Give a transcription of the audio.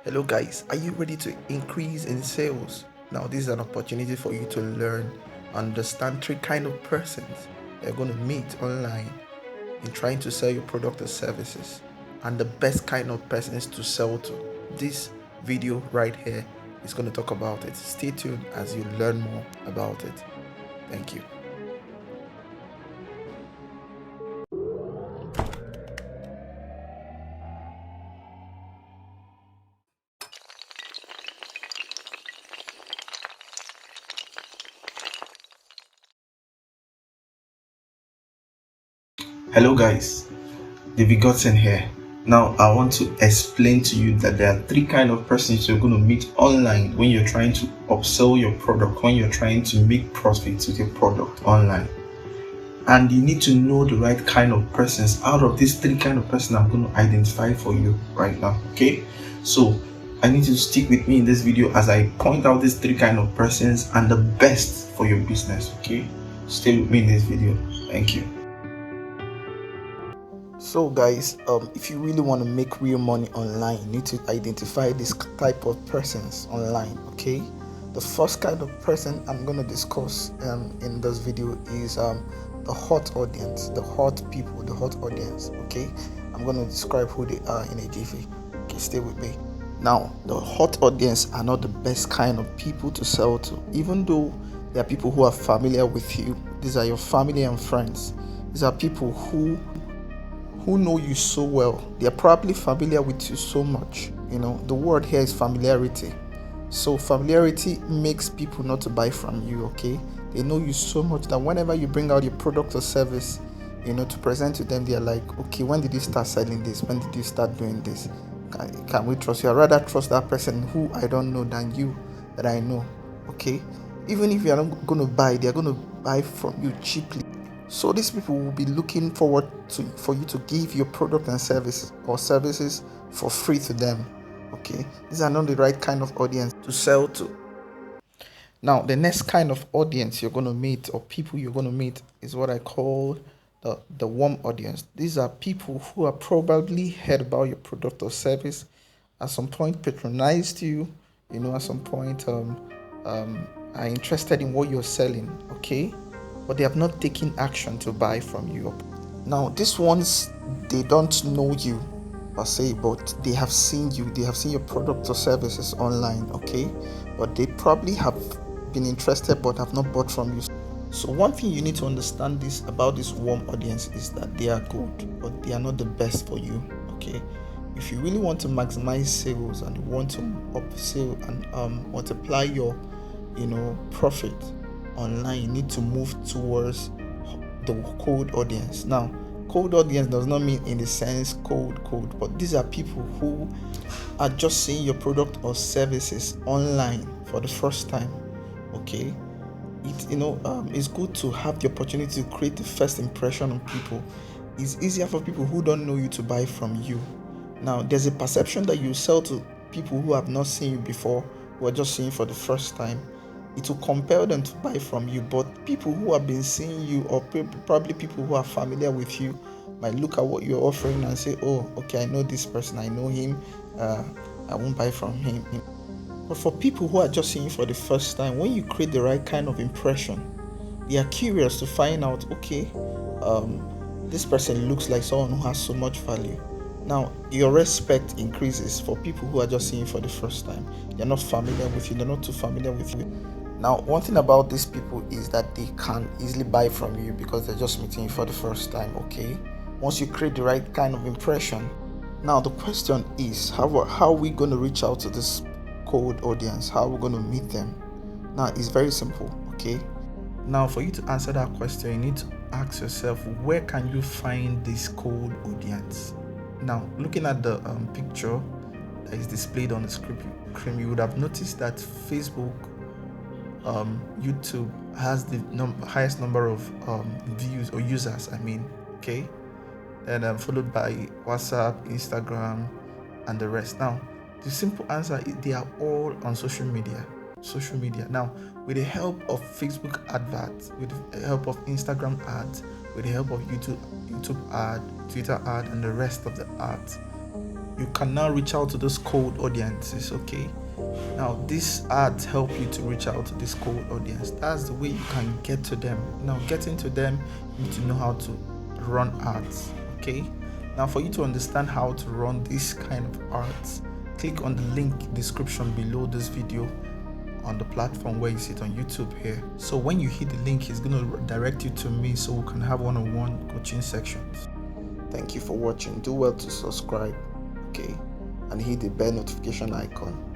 Hello guys, are you ready to increase in sales? Now this is an opportunity for you to learn, understand three kind of persons you're going to meet online in trying to sell your product or services, and the best kind of persons to sell to. This video right here is going to talk about it. Stay tuned as you learn more about it. Thank you. Hello guys, David Godson here. Now I want to explain to you that there are three kind of persons you're going to meet online when you're trying to upsell your product, when you're trying to make profits with your product online. And you need to know the right kind of persons out of these three kind of persons I'm going to identify for you right now. Okay, so I need you to stick with me in this video as I point out these three kind of persons and the best for your business. Okay, stay with me in this video. Thank you. So guys, if you really want to make real money online, you need to identify this type of persons online. Okay, the first kind of person I'm going to discuss in this video is the hot audience, the hot people, the hot audience. Okay, I'm going to describe who they are in a jiffy. Okay, stay with me. Now, the hot audience are not the best kind of people to sell to, even though they are people who are familiar with you. These are your family and friends. These are people who know you so well. They are probably familiar with you so much. You know, the word here is familiarity. So familiarity makes people not to buy from you. Okay, they know you so much that whenever you bring out your product or service, you know, to present to them, they are like, okay, when did you start selling this? When did you start doing this? Can we trust you? I'd rather trust that person who I don't know than you that I know. Okay, even if you are not going to buy, they are going to buy from you cheaply. So these people will be looking forward to for you to give your product and services for free to them. Okay, these are not the right kind of audience to sell to. Now, the next kind of audience you're going to meet, or people you're going to meet, is what I call the warm audience. These are people who are probably heard about your product or service, at some point patronized you, you know, at some point are interested in what you're selling. Okay, but they have not taken action to buy from you. Now, these ones, they don't know you per se, but they have seen you, they have seen your product or services online. Okay, but they probably have been interested but have not bought from you. So one thing you need to understand this about this warm audience is that they are good, but they are not the best for you. Okay, if you really want to maximize sales and you want to upsell and multiply your, you know, profit online, you need to move towards the cold audience. Now, cold audience does not mean in the sense cold, but these are people who are just seeing your product or services online for the first time. Okay, it's good to have the opportunity to create the first impression on people. It's easier for people who don't know you to buy from you. Now, there's a perception that you sell to people who have not seen you before, who are just seeing you for the first time. It will compel them to buy from you. But people who have been seeing you, or probably people who are familiar with you, might look at what you're offering and say, oh, okay, I know this person, I know him, I won't buy from him. But for people who are just seeing you for the first time, when you create the right kind of impression, they are curious to find out, okay, this person looks like someone who has so much value. Now, your respect increases for people who are just seeing you for the first time. They're not familiar with you, they're not too familiar with you. Now, one thing about these people is that they can easily buy from you because they're just meeting you for the first time. Okay, once you create the right kind of impression. Now, the question is, how are we going to reach out to this cold audience? How are we going to meet them? Now, it's very simple. Okay, now for you to answer that question, you need to ask yourself, where can you find this cold audience? Now, looking at the picture that is displayed on the screen, you would have noticed that Facebook, YouTube has the highest number of views or users. Okay, and followed by WhatsApp, Instagram, and the rest. Now, the simple answer is they are all on social media. Now, with the help of Facebook adverts, with the help of Instagram ads, with the help of YouTube ad, Twitter ad, and the rest of the ads, you can now reach out to those cold audiences. Okay, now these ads help you to reach out to this cold audience. That's the way you can get to them. Now getting to them, you need to know how to run ads. Okay, now for you to understand how to run this kind of ads, click on the link description below this video on the platform where you see it on YouTube here. So when you hit the link, it's going to direct you to me so we can have one-on-one coaching sections. Thank you for watching. Do well to subscribe, okay, and hit the bell notification icon.